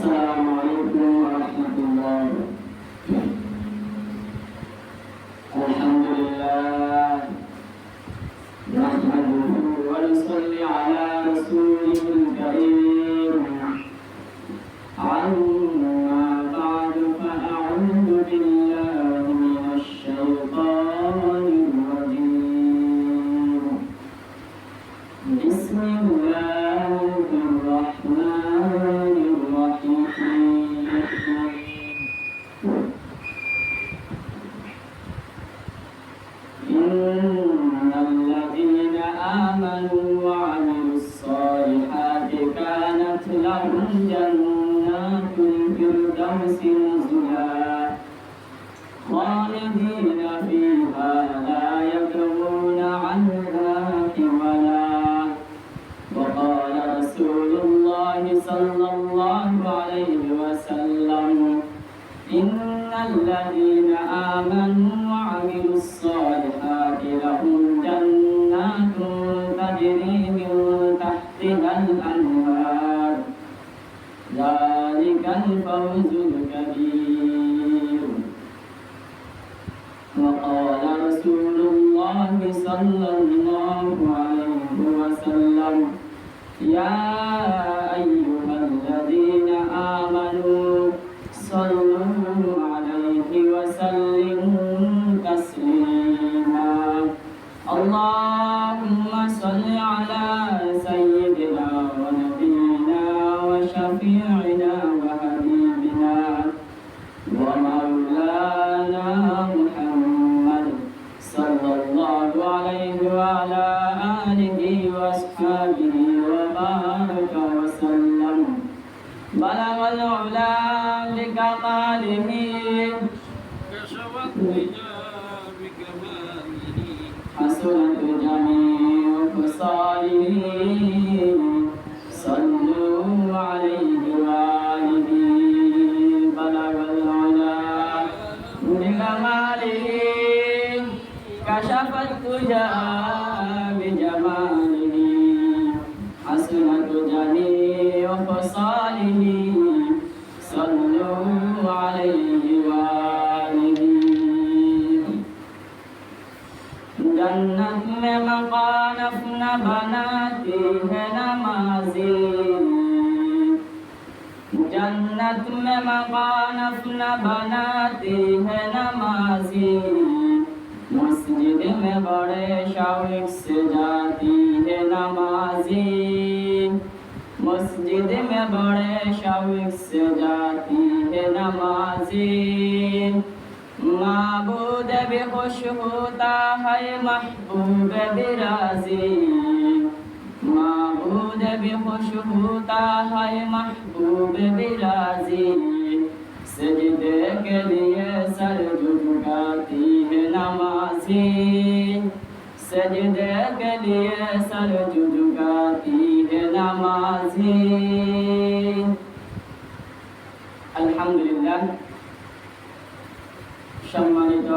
السلام عليكم ورحمة الله. الحمد لله نحمده ونصلي على رسوله الكريم. أما بعد فأعوذ بالله من الشيطان الرجيم. بسم الله الرحمن الرحيم. إن الذين آمنوا وعملوا الصالحات كانت لهم جنات الفردوس نزلا خالدين فيها لا يبغون عنها حولا. وقال رسول الله صلى الله عليه وسلم إن الذين آمنوا وعملوا الصالحات لهم جنات تجري من تحتها الأنهار ذلك الفوز الكبير. وقال رسول الله صلى الله عليه وسلم يا أيها الذين آمنوا صلوا عليه وسلموا تسليما. اللهم صل على سيدنا ونبينا وشفيعنا وحبيبنا ومولانا محمد صلى الله عليه وعلى آله وأصحابه وبارك وسلم. بلغ العلا بكماله كشف الدجى بكماله حسنت جميع خصاله صلوا عليه وآله. بلغ العلا بكماله كشف الدجى بجماله حسنت جميع خصاله صلوا عليه وآله. जन्नत में मकान अपना बनाती है नमाज़ी, जन्नत में मकान अपना बनाती है नमाज़ी, मस्जिद में बड़े शौक़ से जाती है नमाज़ी, मस्जिद में बड़े शौक़ से जाती है नमाज़ी। माबूद भी खुश होता है महबूब भी राज़ी, माबूद भी खुश होता है महबूब भी राज़ी। सजदे के लिए सर झुकाती है नमाज़ी, सजदे के लिए सर झुकाती है नमाज़ी। अल्हम्दुलिल्लाह। সম্মানিত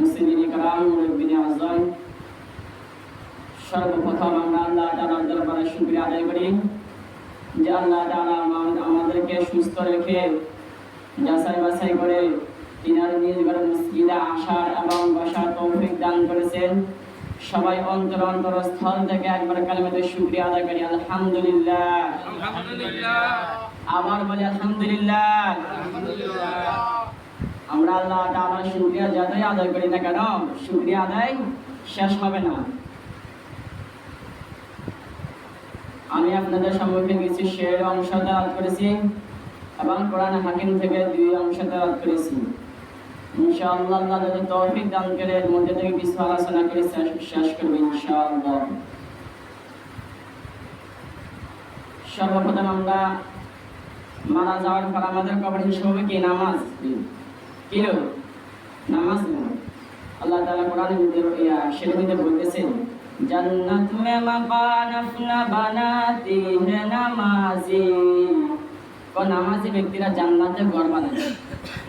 মুসলিম کرام মুরব্বিনে আযম, সর্বপ্রথম আমরা আল্লাহ তাআলার দরবারে শুকরিয়া আদায় করি যে আল্লাহ তাআলা আমাদেরকে সুস্থ রেখে যাচাই বাছাই করে তিনার নিজ ঘরে মসজিদে আসার এবং বসার তৌফিক দান করেছেন। সবাই অন্তরস্থল থেকে একবার কালিমাতে শুকরিয়া আদায় করি আলহামদুলিল্লাহ। আলহামদুলিল্লাহ। আবার বলি আলহামদুলিল্লাহ। আমরা আল্লাহ তাআলার শুকরিয়া যতই আদায় করি না কেন শুকরিয়া আদায় শেষ হবে না। আমি আপনাদের সম্মুখে কিছু শের অংশ তেলাওয়াত করেছি এবং কোরআন হাকিম থেকে 2 অংশ তেলাওয়াত করেছি। ইনশাআল্লাহ আল্লাহ যদি তৌফিক দান করে এর মধ্যে থেকে কিছু আলোচনা করে শেষ করব ইনশাআল্লাহ। সর্বপ্রথম আমরা মারা যাওয়ার পর আমাদের কবর হিসেবে কি নামাজ কিলো নামাজ। আল্লাহ তাআলা কোরআনের মধ্যে শের মধ্যে বলতেছেন जन्नत में मकान अपना बनाती है नमाजी। কোন নামাজি ব্যক্তিরা জান্নাতে ঘর বানায়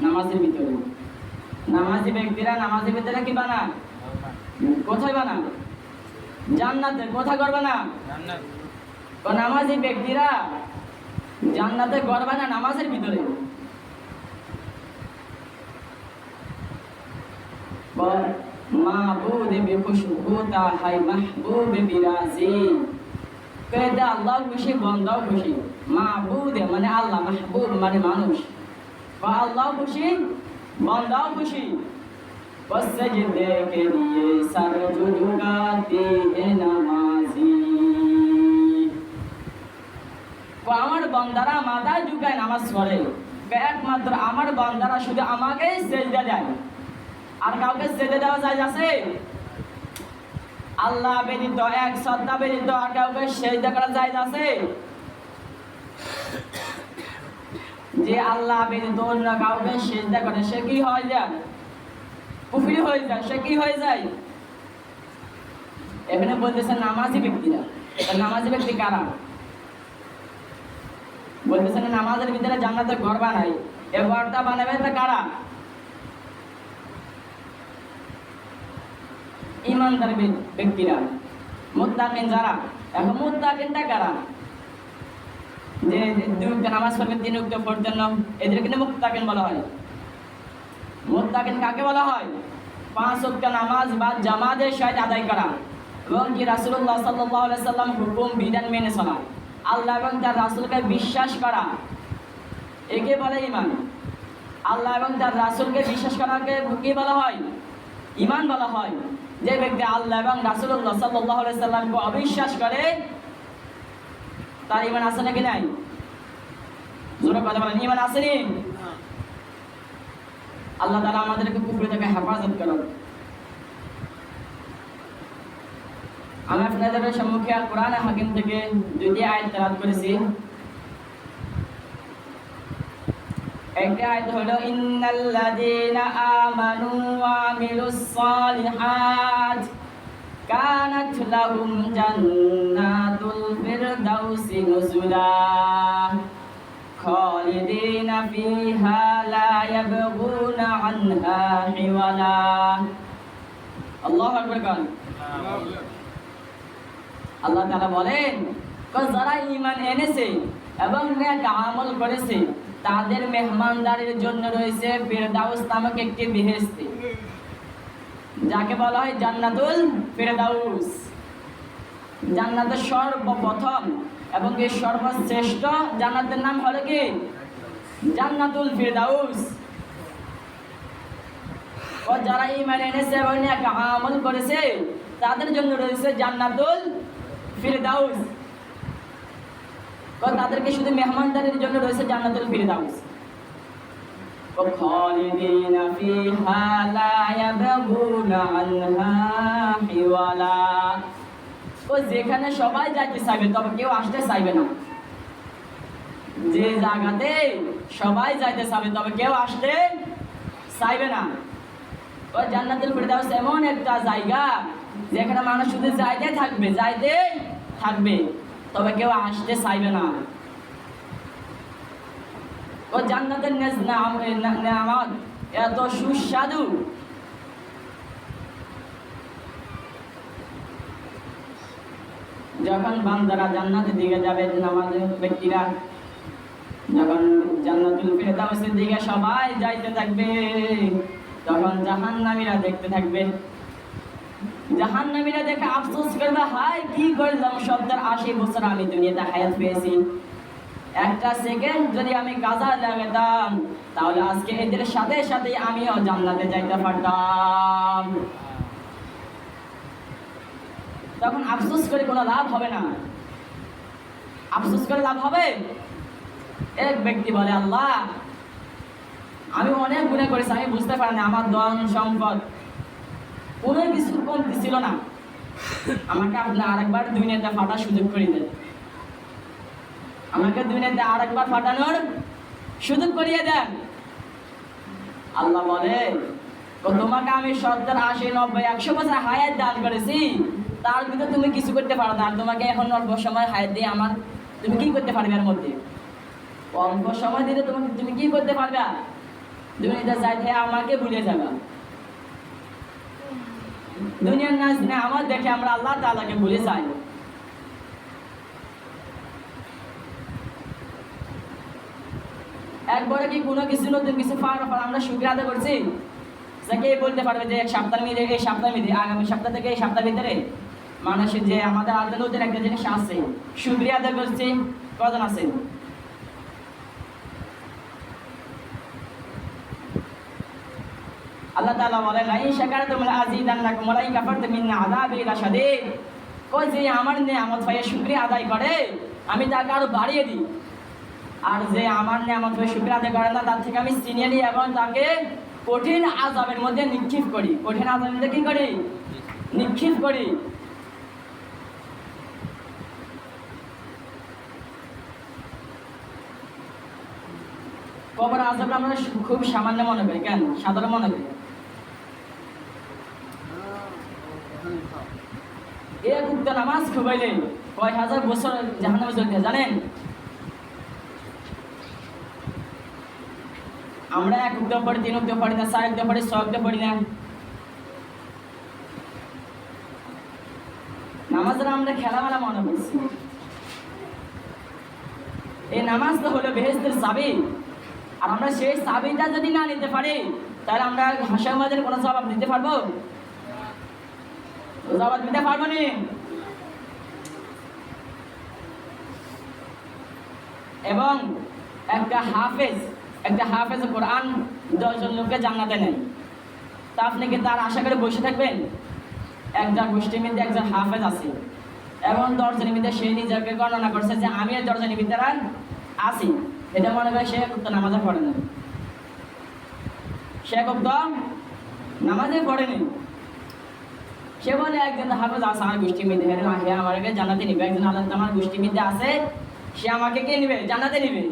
নামাজের ভিতরে। নামাজি ব্যক্তিরা নামাজের ভিতরে কি বানায়? কোথায় বানায়? জান্নাতে। কোথায় ঘর বানায়? জান্নাত। কোন নামাজি ব্যক্তিরা জান্নাতে ঘর বানা নামাজের ভিতরে। মাবুদ বে খুশবুতা হাই মাহবুব বিরাজি। কয়টা আল্লাহ খুশি বান্দাও খুশি। মাবুদ মানে আল্লাহ, মাহবুব মানে মানুষ। বা আল্লাহ খুশি বান্দাও খুশি। সজদে কে লিয়ে সর ঝুকাতে हैं নামাজি। আমার বান্দারা মাথা ঝুঁকায় নামাজ পড়ে। একমাত্র আমার বান্দারা শুধু আমাকে সেজদা দেয়, আর কাউকে সেজদা দেওয়া যায় আছে? আল্লাহ ব্যতীত, এক সত্তা ব্যতীত আর কাউকে সেজদা করা যায় আছে? যে আল্লাহ ব্যতীত অন্য কাউকে সেজদা করে সে কি হয়ে যায়? কুফরি হয়ে যায়। সে কি হয়ে যায়? এখানে বলতেছে নামাজি ব্যক্তিরা। নামাজি ব্যক্তি কারা? বলতেছেন নামাজের ভিতরে জান্নাতের ঘর বানাই। এই ঘরটা বানাবে তা কারা? ইমানদার ব্যক্তিরা, মুত্তাকিন যারা। এখন মুত্তাকিনটা কারা? যে দুই ওয়াক্ত নামাজ পড়বেন, তিন ওয়াক্ত পড়তেন না, এদেরকে মুত্তাকিন বলা হয়। মুত্তাকিন কাকে বলা হয়? 5 ওয়াক্ত নামাজ বা জামাতের সাথে আদায় করা এবং কি রাসূলুল্লাহ সাল্লাল্লাহু আলাইহি সাল্লাম হুকুম বিধান মেনে চলা, আল্লাহ এবং তার রাসূলকে বিশ্বাস করা, একে বলে ঈমান। আল্লাহ এবং তার রাসূলকে বিশ্বাস করাকে কি বলা হয়? ঈমান বলা হয়। যে ব্যক্তি আল্লাহ এবং রাসূলুল্লাহ সাল্লাল্লাহু আলাইহি সাল্লামকে অবিশ্বাস করে তার ঈমান আছে নাকি নাই? জোরে কথা বলেন, ঈমান আছে নি? আল্লাহ তাআলা আমাদেরকে কুফর থেকে হেফাজত করুন। আমি আপনাদের সম্মুখে কোরআন হাকিম থেকে দুটি আয়াত তেলাওয়াত করেছি। একটা আয়াত হলো ইন্নাল্লাযীনা আমানু ওয়া আমিলুস সালিহাত কানাত লাহুম জান্নাতুল ফিরদাউসি নুজুলা খালিদিনা ফিহা লা ইয়াবগুনা আনহা হিওয়ালা। আল্লাহু আকবার। আল্লাহ তাআলা বলেন, যারা ঈমান এনেছে এবং নেক আমল করেছে তাদের মেহমানদারির জন্য রয়েছে ফিরদাউস নামক একটি বেহেশত, যাকে বলা হয় জান্নাতুল ফিরদাউস। জান্নাতের সর্বপ্রথম এবং এই সর্বশ্রেষ্ঠ জান্নাতের নাম হলো কি? জান্নাতুল ফিরদাউস। ও যারা ঈমান এনেছে এবং নেক আমল করেছে তাদের জন্য রয়েছে জান্নাতুল ফিরদাউস। ও তাদেরকে শুধু মেহমানদারির জন্য রয়েছে জান্নাতুল ফিরদাউস। ও খালিদিনা ফিহা লা ইয়াবগুনা আনহা হিওয়ালা। ও যেখানে সবাই যাইতে চাইবে তবে কেউ আসতে চাইবে না। যে জায়গাতে সবাই যাইতে চাইবে তবে কেউ আসতে চাইবে না। ও জান্নাতুল ফিরদাউস এমন একটা জায়গা যেখানে মানুষ শুধু যাইতে থাকবে তবে কেউ আসতে চাইবে না। ও জান্নাতের নেয়ামত এত সুস্বাদু, যখন বান্দারা জান্নাতের দিকে যাবে, নামাজি ব্যক্তিরা যখন জান্নাতুল ফিরদাউসের দিকে সবাই যাইতে থাকবে তখন জাহান্নামীরা দেখতে থাকবে। জাহান্নামীরা দেখে আফসোস করবে, হায় কি করলাম, 70-80 বছর আমি দুনিয়াতে হায়াত পেয়েছি, একটা সেকেন্ড যদি আমি কাজা লাগাতাম তাহলে আজকে এদের সাথে সাথে আমিও জান্নাতে যাইতে পারতাম। তখন আফসোস করে কোনো লাভ হবে না। আফসোস করে লাভ হবে? এক ব্যক্তি বলে, আল্লাহ আমি অনেক গুনাহ করেছি, আমি বুঝতে পারি না, আমার ধন সম্পদ কোনো কিছু কমতি ছিল না, আমাকে আপনি আরেকবার দুনিয়াতে ফাটার সুযোগ করে দেন, আমাকে দুনিয়াতে আরেকবার ফাটানোর সুযোগ করিয়ে দেন। আল্লাহ বলে, তোমাকে আমি 70-80-90-100 বছর হায়াত দান করেছি, তার ভিতরে তুমি কিছু করতে পারো না, আর তোমাকে এখন অল্প সময় হায়াত দিয়ে তুমি কি করতে পারবে? এর মধ্যে অল্প সময় দিলে তুমি কি করতে পারবে? দুনিয়াতে যাইতে আমাকে ভুলে যাবা। দুনিয়ার নাচ আমার দেখে আমরা আল্লাহ তাআলাকে ভুলে যাই। একবারে কি কোনো কিছু নতুন কিছু পাওয়ার পর আমরা শুকরিয়া আদায় করছি? যাকে বলতে পারবে যে এক সপ্তাহের মধ্যে এই সপ্তাহের মধ্যে আগামী সপ্তাহ থেকে এই সপ্তাহের ভিতরে মানুষের যে আমাদের আলাদা নতুন একটা জিনিস আছে শুকরিয়া আদায় করছি কজন আছে? আল্লাহ তাআলা বলেন লা ইন শাকারতুম লা আযীদান্নাকুম ওয়া লা ইন কাফারতুম ইন্না আযাবি লাশাদীদ। কই যে আমার নিয়ামত পাইয়ে শুকরিয়া আদায় করে আমি তাকে আরো বাড়িয়ে দিই, আর যে আমার নিয়ামত পাইয়ে শুকরিয়া আদায় করে না তার থেকে আমি ছিনিয়ে নিই এবং তাকে কঠিন আযাবের মধ্যে নিক্ষেপ করি। কঠিন আযাবের মধ্যে কি করি? নিক্ষেপ করি। কবর আযাব আমরা খুব সামান্য মনে করি, কেন সাধারণ মনে করি? এক উক্ত নামাজ খুবাইলে কয় হাজার বছর জাহান্নামে জ্বলতে জানেন? আমরা এক উক্ত পড়ি, তিন উক্ত পড়ি না, চার উক্ত পড়ি, ছয় উক্ত পড়ি না। নামাজের আমরা খেলামেলা মনে করছি। এই নামাজ তো হলো বেহেশতের চাবি, আর আমরা সেই চাবিটা যদি না নিতে পারি তাহলে আমরা হাসর মাঝের কোনো জবাব দিতে পারবো? জবাব দিতে পারবো না। এবং একটা হাফেজ কোরআন 10 জন লোককে জান্নাতে নেয়, তা আপনি কি তার আশা করে বসে থাকবেন? একজন গোষ্ঠীর মধ্যে একজন হাফেজ আছে এবং 10 জনের মধ্যে সে নিজেকে গণনা করছে যে আমি 10 জনের ভিতরে আছি, এটা মনে করে সে তো নামাজে পড়ে না, সে তো নামাজে পড়েনি। সে বলে একজন হাফেজ আছে আমার গোষ্ঠীর মধ্যে, হে আমাকে জানাতে নিবে। একজন আল্লাহ আমার গোষ্ঠীর মধ্যে আছে, সে আমাকে কে নিবে? জানাতে নিবে।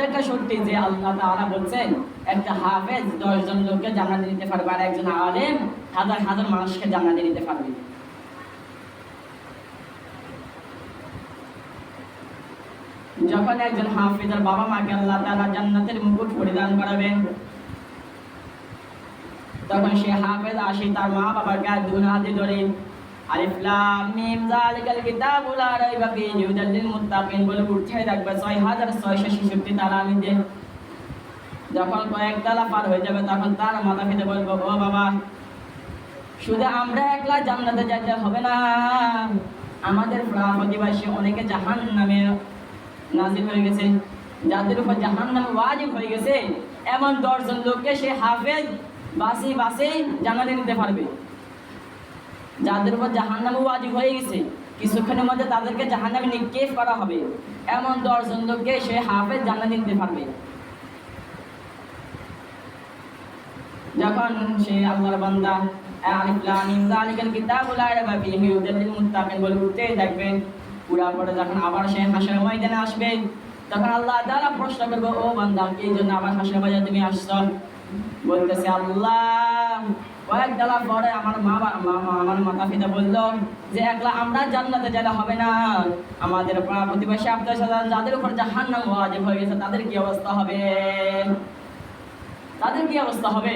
এটা সত্যি যে আল্লাহ তাআলা বলছেন একটা হাফেজ 10 জন লোককে জান্নাতে দিতে পারবে, আর একজন আলেম হাজার হাজার মানুষকে জান্নাতে দিতে পারবে। যখন একজন হাফেজের বাবা মাকে আল্লাহ তাআলা জান্নাতের মুকুট পরিধান করাবেন, তখন সে হাফেজ আসি তার মা বাবার গায়ে দুই হাতে ধরে আলিফ লাম মিম যালিকাল কিতাবু লা রাইবা ফীহি হুদাল লিল মুত্তাকিন বলে উঠে রাখবে 6666 তালামিদে। যখন কয়েক তালা পার হয়ে যাবে তখন তার মাতা পিতা বলবো, ও বাবা, শুধু আমরা একলা জান্নাতে যেতে হবে না, আমাদের প্রতিবাসী অনেকে জাহান্নামে নাজিল হয়ে গেছে, যাদের উপর জাহান্নাম ওয়াজিব হয়ে গেছে, এমন 10 জন লোককে সে হাফেজ বাসি জান্নাতে নিতে পারবে। যাদের উপর জাহান্নাম ওয়াজিব হয়ে গেছে, কিছুক্ষণের মধ্যে তাদেরকে জাহান্নামে নিক্ষেপ করা হবে, এমন 10 জন লোককে সে হাফেজ জান্নাতে নিতে পারবে। যখন সে আল্লাহর বান্দা আলিফ লাম মিম যালিকাল কিতাবু লা রাইবা ফীহি হুদাল লিল মুত্তাকিন বলে উঠতে দেখবেন, পুরা পরে যখন আবার সে হাসরের ময়দানে আসবে, তখন আল্লাহ তাআলা প্রশ্ন করবে, ও বান্দা, এই জন্য আবার হাসরের ময়দানে তুমি আসছো? বলতেছে, আল্লাহ, কয়েক ডালা পরে আমার মাতা পিতা বললো যে একলা আমরা জান্নাতে যেতে হবে না, আমাদের প্রতিবেশী আত্মীয়স্বজন যাদের উপর জাহান্নাম ওয়াজিব হয়ে গেছে তাদের কি অবস্থা হবে? তাদের কি অবস্থা হবে?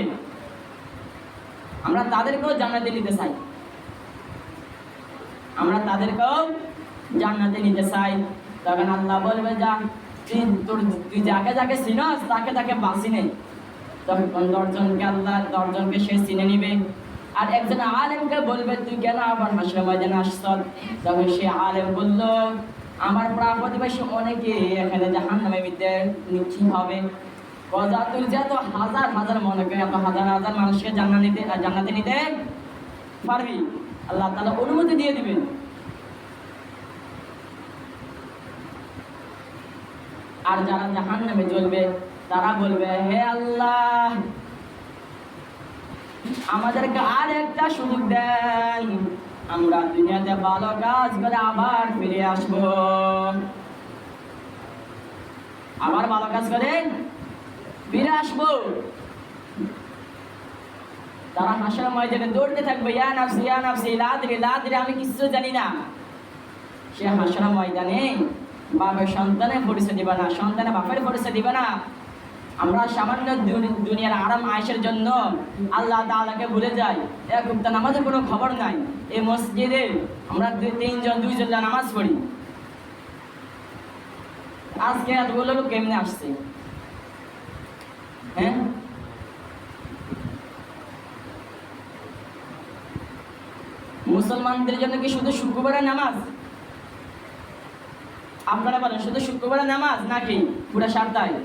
আমরা তাদেরকেও জান্নাতে নিতে চাই, আমরা তাদেরকেও জান্নাতে নিতে চাই। তখন আল্লাহ বলবে, যা তুই যাকে যাকে চিনস তাকে তাকে বাঁচি নেই। তখন 10 জনকে আল্লাহ 10 জনকে সে চিনে নিবে, আর একজন আলেমকে বলবে, তুই কেন আবার হাসরের ময়দানে আসছ? তখন সে আলেম বলল, আমার প্রতিবেশী অনেকে এখানে জাহান্নামের মধ্যে নিক্ষেপ হবে। তুই যে এত হাজার হাজার মনে করে এত হাজার হাজার মানুষকে জান্নাতে নিতে পারবি, আল্লাহ তাআলা অনুমতি দিয়ে দিবেন। আর যারা জাহান্নামে জ্বলবে তারা বলবে, হে আল্লাহ, আমাদেরকে আর একটা সুযোগ দেন, আমরা দুনিয়াতে ভালো কাজ করে আবার ফিরে আসবো, আবার ভালো কাজ করে ফিরে আসবো। তারা হাসরের ময়দানে দৌড়তে থাকবে, ইয়া নাফসি ইয়া নাফসি লা আদরি, আমি কিছু জানি না। সে হাসরের ময়দানে বাপের সন্তানের পরিচয় দিবে না, সন্তানের বাপের পরিচয় দিবে না। আমরা সামান্য দুনিয়ার আরাম আয়েশের জন্য আল্লাহ তাআলাকে ভুলে যাই। এক ওয়াক্ত নামাজের কোনো খবর নাই। এই মসজিদে আমরা 2জন নামাজ পড়ি, আজকে এতগুলো লোক কেমনে আসছে? হ্যাঁ, মুসলমানদের জন্য কি শুধু শুক্রবারে নামাজ? আপনারা বলেন শুধু শুক্রবারে নামাজ নাকি পুরো সপ্তাহে?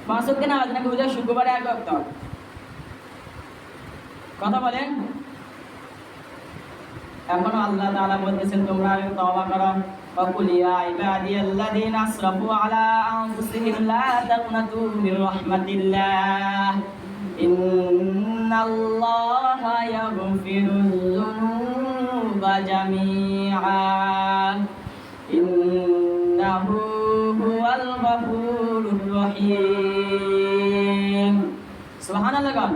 5 ওয়াক্ত নামাজ নাকি শুধু শুক্রবারে 1 ওয়াক্ত? কথা বলেন। এখন আল্লাহ তাআলা বলতেছেন তোমরা তওবা করো। وقل يا عبادي الذين أسرفوا على أنفسهم لا تقنطوا من رحمة الله إن الله يغفر الذنوب جميعا إنه هو الغفور الرحيم سبحان الله قال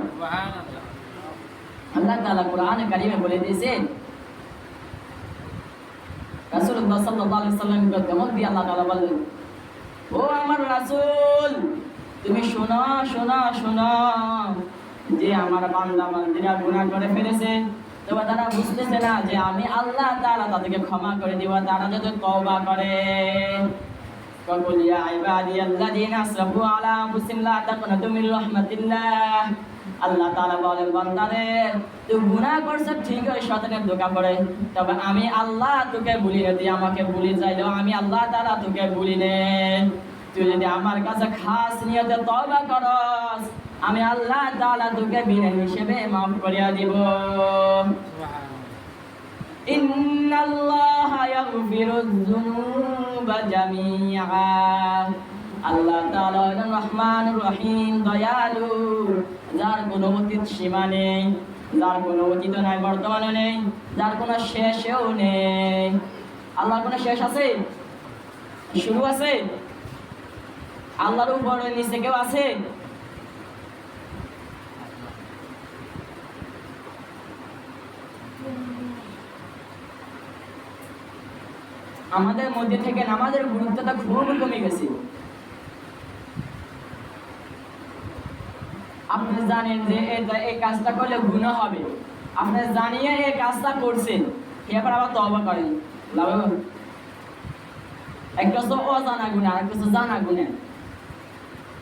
আল্লাহ তাআলা কোরআনে কারিমে বলে দিয়েছেন রাসূলুল্লাহ সাল্লাল্লাহু আলাইহি ওয়াসাল্লামকে ধমক দিয়ে আল্লাহ তাআলা বললেন, ও আমার রাসূল, তুমি শোনো শোনো শোনো যে আমার বান্দা বান্দীরা গুনাহ করে ফেলেছে, তবে তারা বুঝতেছে না যে আমি আল্লাহ তাআলা তাদেরকে ক্ষমা করে দিব তারা যদি তওবা করে। وقل يا عبادي الذين أسرفوا على أنفسهم لا تقنطوا من رحمة الله আল্লাহ তাআলা বলেন বান্দারে তুই গুনাহ করছ ঠিক আছে, শয়তানের ধোঁকা পড়ে, তবে আমি আল্লাহ তোকে ভুলি না, তুই আমাকে ভুলি যাইলেও আমি আল্লাহ তাআলা তোকে ভুলি না। তুই যদি আমার কাছে খাস নিয়তে তওবা করস আমি আল্লাহ তাআলা তোকে বিনা হিসেবে মাফ করিয়া দিব। ইন্নাল্লাহা ইয়াগফিরুয যুনুবা জামিআ আল্লাহ তাআলা হলেন রহমানুর রহিম, দয়ালু, যার কোনো অতীত সীমা নেই, যার কোনো অতীত নাই, বর্তমানে নেই, যার কোনো শেষেও নেই। আল্লাহর কোনো শেষ আছে? শুরু আছে? আল্লাহর উপরে নিচে কেউ আছে? আমাদের মধ্যে থেকে নামাজের গুরুত্বটা খুব কমে গেছে। আপনি জানেন যে এই কাজটা করলে গুনাহ হবে, আপনি জানিয়ে এই কাজটা করছেন, এরপর আবার তওবা করেন, লাভ হবে? একটা তো অজানা গুনাহ আর একটা জানা গুনাহ,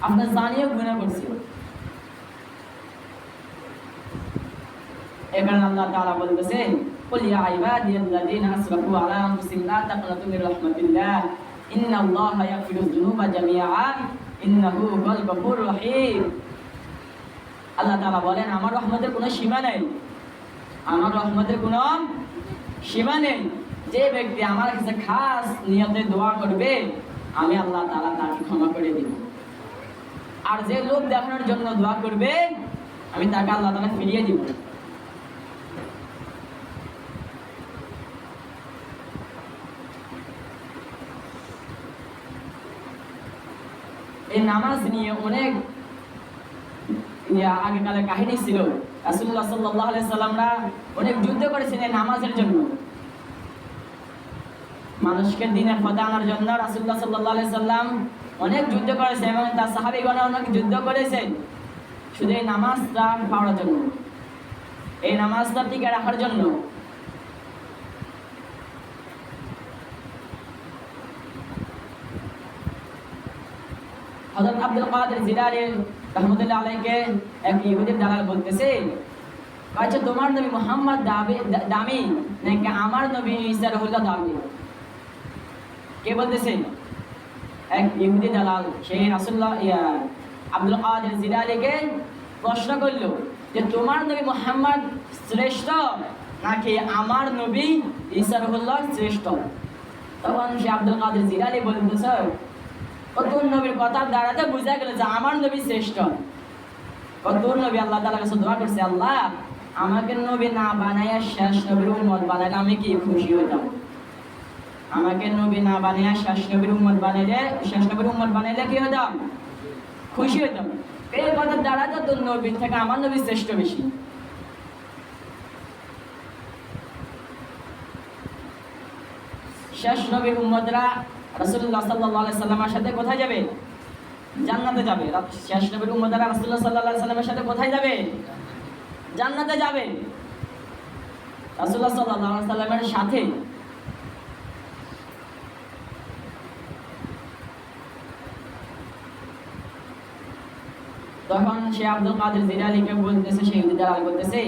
আপনি জানিয়ে গুনাহ করছেন। এখানে আল্লাহ তাআলা বলতেছেন قل يا عبادي الذين أسرفوا على أنفسهم لا تقنطوا من رحمة الله إن الله يغفر الذنوب جميعا إنه هو الغفور الرحيم আল্লাহ তাআলা বলেন আমার রহমতের কোনো সীমা নেই, আমার রহমতের কোনো সীমা নেই। যে ব্যক্তি আমার কাছে খাস নিয়তে দোয়া করবে আমি আল্লাহ তাআলা তাকে ক্ষমা করে দেব, আর যে লোক দেখানোর জন্য দোয়া করবে আমি তাকে আল্লাহ তাআলা ফিরিয়ে দিব। এই নামাজ নিয়ে অনেক আগেকালের কাহিনী ছিল। রাসূলুল্লাহ সাল্লাল্লাহু আলাইহি সাল্লামরা অনেক যুদ্ধ করেছেন এই নামাজের জন্য, মানুষকে দ্বীনের পথে আনার জন্য রাসূলুল্লাহ সাল্লাল্লাহু আলাইহি সাল্লাম অনেক যুদ্ধ করেছেন এবং তার সাহাবীগণ অনেক যুদ্ধ করেছেন শুধু এই নামাজটা পাওয়ার জন্য, এই নামাজটা টিকে রাখার জন্য। হযরত আব্দুল কাদের জিলানী রাহমাতুল্লাহ আলাইহি এক ইহুদি দালাল বলতেছে, আচ্ছা তোমার নবী মুহাম্মদ দামি নাকি আমার নবী ঈসা রাহুল্লাহ দামি? কে বলতেছে? এক ইহুদি দালাল সে রাসূলুল্লাহ আব্দুল কাদের জিলানীকে প্রশ্ন করলো যে তোমার নবী মুহাম্মদ শ্রেষ্ঠ নাকি আমার নবী ঈসা রাহুল্লাহ শ্রেষ্ঠ? তখন সে আব্দুল কাদের জিলানী বলতেছে তোর নবীর কথার দ্বারাতে বুঝা গেল যে আমার নবী শ্রেষ্ঠ। তোর নবী আল্লাহ তাআলার কাছে দোয়া করছে, আল্লাহ আমাকে নবী না বানাইয়া শেষ নবীর উম্মত বানাইলে আমি কি খুশি হইতাম, আমাকে নবী না বানাইয়া শেষ নবীর উম্মত বানাইলে কি হইতাম? খুশি হইতাম। এই কথার দ্বারা তো তোর নবীর থেকে আমার নবী শ্রেষ্ঠ বেশি। শেষ নবীর উম্মতরা রাসূলুল্লাহ সাল্লাল্লাহু আলাইহি সাল্লামের সাথে কোথায় যাবে? জান্নাতে যাবে। শেষ নবীর উম্মতরা রাসূলুল্লাহ সাল্লাল্লাহু আলাইহি সাল্লামের সাথে কোথায় যাবে? জান্নাতে যাবে। রাসূলুল্লাহ সাল্লাল্লাহু আলাইহি সাল্লামের সাথে তখন সে আব্দুল কাদের জিলানীকে বলতেছে, সেই দালাল বলতেছে,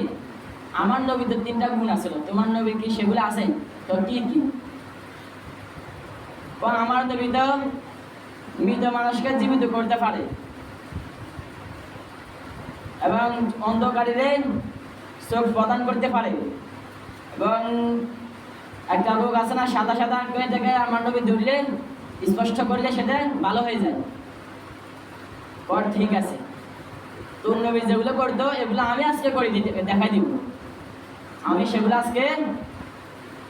আমার নবীর তো 3টা গুণ আছিল, তোমার নবীর কি সেগুলো আছে? তো কি কি? আমার নবী তো মৃত মানুষকে জীবিত করতে পারে, এবং অন্ধকারীদের চোখ প্রদান করতে পারে, এবং একটা রোগ আছে না সাদা সাদা হয়ে থেকে আমার নবী ধরলে স্পষ্ট করলে সেটা ভালো হয়ে যায়। পর ঠিক আছে, তোর নবী যেগুলো করতো এগুলো আমি আজকে করে দেখাই দিব, আমি সেগুলো আজকে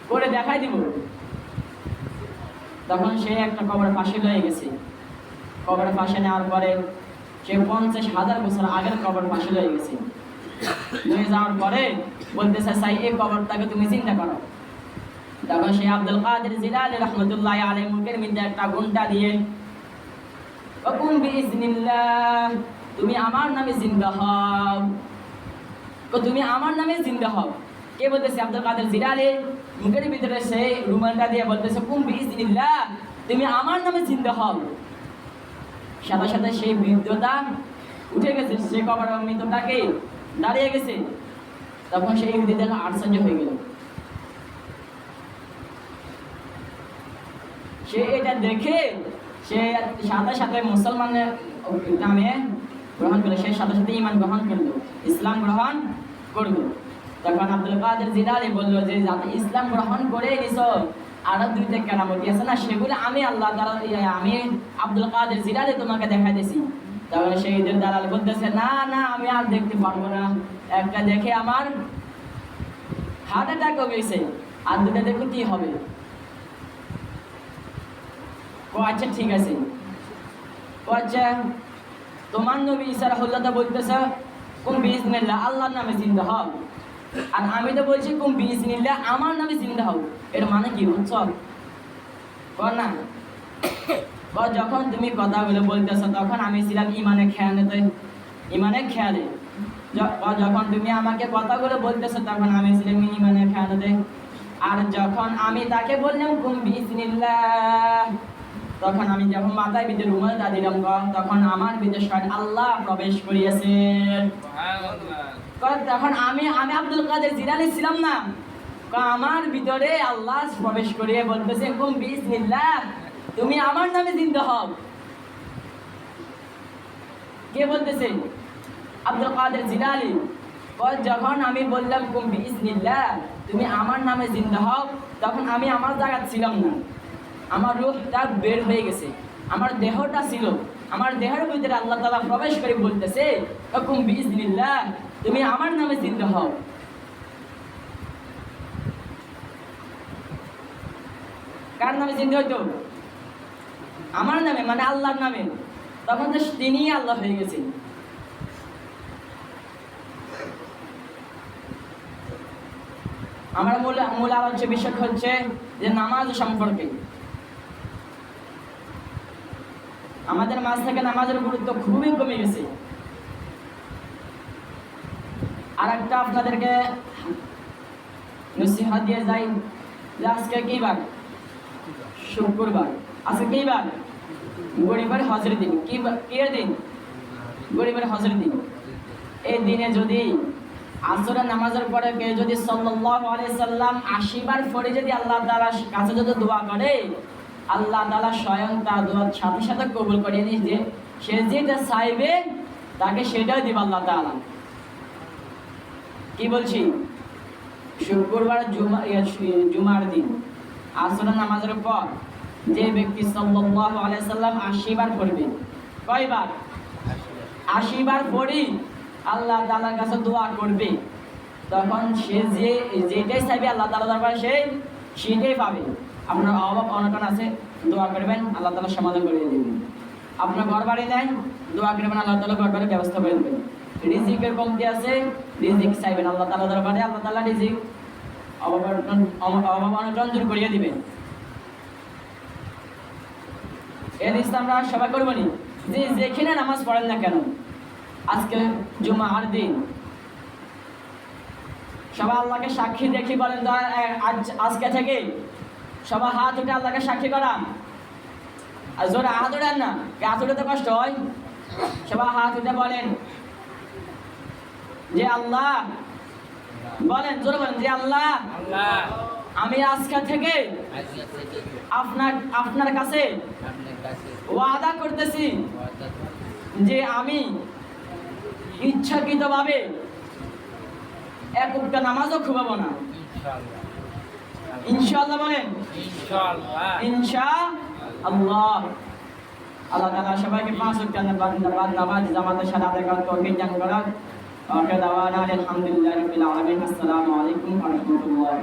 করে দেখাই দিব। তখন সে একটা কবরের পাশে লয়ে গেছে, কবরের পাশে নেওয়ার পরে সে 50,000 বছর আগের কবর পাশে লয়ে গেছে। নিয়ে যাওয়ার পরে বলতেছে, সাই এই কবরটাকে তুমি চিন্তা করো। তখন সে আব্দুল কাদের জিলানী রাহমাতুল্লাহি আলাইহি মুখের মধ্যে একটা ঘন্টা দিয়ে, ওকুম বিইজনিল্লাহ, তুমি আমার নামে জিন্দা হও, তুমি আমার নামে জিন্দা হও। কে বলতেছে? আব্দুল কাদের জিলানী মুখের ভিতরে সে রুমালটা দিয়ে বলতেছে, কুম বিইজনিল্লাহ, তুমি আমার নামে জিন্দা হও। সাথে সাথে সেই বৃদ্ধতা উঠে গেছে, সে কবরের মৃতটাকে দাঁড়িয়ে গেছে। তখন সেই ইহুদিদের আশ্চর্য হয়ে গেল। সে এটা দেখে সে সাথে সাথে মুসলমানের নামে গ্রহণ করলো, সে সাথে সাথে ঈমান গ্রহণ করলো, ইসলাম গ্রহণ করলো। তখন আব্দুল কাদের জিলানী বললো যে যাতে ইসলাম গ্রহণ করে নিছো, আরো 2টা কেরামতি আছে না, সেগুলো আমি আল্লাহ তাআলা আমি আব্দুল কাদের জিলানী তোমাকে দেখাই দিছি। তাহলে সেই দালাল বলতেছে, না না আমি আর দেখতে পারবো না, একটা দেখে আমার হার্ট অ্যাটাক হয়ে গেছে, আর 2টা দেখে কি হবে? ও আচ্ছা ঠিক আছে। ও আচ্ছা, তোমার নবী ঈসা রাহুল্লাহ বলতেছে কুম বিইজনিল্লাহ, আল্লাহর নামে জিন্দা হও, আর আমি তো বলছি কুম বিইজনিল্লাহ, আমার নামে জিন্দা হও। এর মানে কি বুঝছো? না, যখন তুমি কথাগুলো বলতেছো তখন আমি ছিলাম ইমানে খেয়ালে, যখন তুমি আমাকে কথাগুলো বলতেছো তখন আমি ছিলাম ইমানে খেয়ালে, আর যখন আমি তাকে বললাম কুম বিইজনিল্লাহ, তখন আমি যখন মাথায় ভিতরে রুমালটা দিলাম তখন আমার ভিতরে স্বয়ং আল্লাহ প্রবেশ করিয়েছেন। তখন আমি আব্দুল কাদের জিলানী ছিলাম না, আমার ভিতরে আল্লাহ প্রবেশ করিয়ে বলতেছে, কুম বিইজনিল্লাহ, তুমি আমার নামে জিন্দা হও। কে বলতেছে? আব্দুল কাদের জিলানী। যখন আমি বললাম কুম বিইজনিল্লাহ, তুমি আমার নামে জিন্দা হও, তখন আমি আমার জায়গা ছিলাম না, আমার রূহটা বের হয়ে গেছে, আমার দেহটা ছিল, আমার দেহের ভিতরে আল্লাহ তাআলা প্রবেশ করে বলতেছে, কুম বিইজনিল্লাহ, তুমি আমার নামে জিন্দা হও। কার নামে জিন্দা হইতো? আমার নামে, মানে আল্লাহর নামে। তখন তো তিনিই আল্লাহ হয়ে গেছেন। আমার মূল আলোচ্য বিষয় হচ্ছে যে নামাজ সম্পর্কে। আমাদের মাঝ থেকে নামাজের গুরুত্ব খুবই কমে গেছে। আর একটা আপনাদেরকে নসিহত দিয়ে যাই যে আজকে কি বার? শুক্রবার। আজকে কি বার? গরিবের হজের দিন। কি দিন? গরিবের হজের দিন। এই দিনে যদি আসরের নামাজের পরে কেউ যদি সাল্লাল্লাহু আলাইহি সাল্লাম 80 বার পড়ে যদি আল্লাহ তাআলার কাছে যদি দোয়া করে, আল্লাহ তাআলা স্বয়ং তার দোয়ার সাথে সাথে কবুল করে নিয়ে যে সে যেটা চাইবে তাকে সেটাই দিবে আল্লাহ তাআলা। কি বলছি? শুক্রবার জুমার দিন আসরের নামাজের পর যে ব্যক্তি সাল্লাল্লাহু আলাইহি সাল্লাম 80 বার পড়বে, কয়বার? 80 বার পড়ি আল্লাহ তাআলার কাছে দোয়া করবে, তখন সে যেটাই চাইবে আল্লাহ তাআলার দরবারে সেটাই পাবে। আপনার অভাব অনটন আছে, দোয়া করবেন, আল্লাহ তাআলা সমাধান করে দেবেন। আপনার ঘর বাড়ি নাই, দোয়া করবেন, আল্লাহ তাআলা ঘর বাড়ির ব্যবস্থা করে দেবেন। রিজিকের কমতি আছে, রিজিক চাইবেন আল্লাহ তাআলার দরবারে, আল্লাহ তাআলা রিজিক অভাব অনটন দূর করিয়ে দিবেন। এর আমরা সবাই করবো নি যে যেখানে নামাজ পড়েন না কেন, আজকে জুমার দিন সবাই আল্লাহকে সাক্ষী দেখি বলেন আজকে থেকে সবাই হাত উঠে আল্লাহকে সাক্ষী করা। আর জোরে হাত উঠান না, হাত উঠাতে কষ্ট হয়, সবাই হাত উঠে বলেন যে আল্লাহ, বলেন জোরে বলেন যে আল্লাহ, আল্লাহ আমি আজকে থেকে আজকে থেকে আপনার কাছে আপনার কাছে ওয়াদা করতেছি ওয়াদা করি, যে আমি ইচ্ছাকৃতভাবে এক ওয়াক্ত নামাজও খুবাবো না। ইনশাআল্লাহ ইনশাআল্লাহ বলেন, ইনশাআল্লাহ ইনশাআল্লাহ। আল্লাহ তাআলা সবাইকে 5 ওয়াক্ত নামাজ জামাতের সাথে আদায় করার তৌফিক দান করুন। ওয়া আখিরু দাওয়ানা আলহামদুলিল্লাহি রাব্বিল আলামিন। আসসালামু আলাইকুম ওয়া রাহমাতুল্লাহ।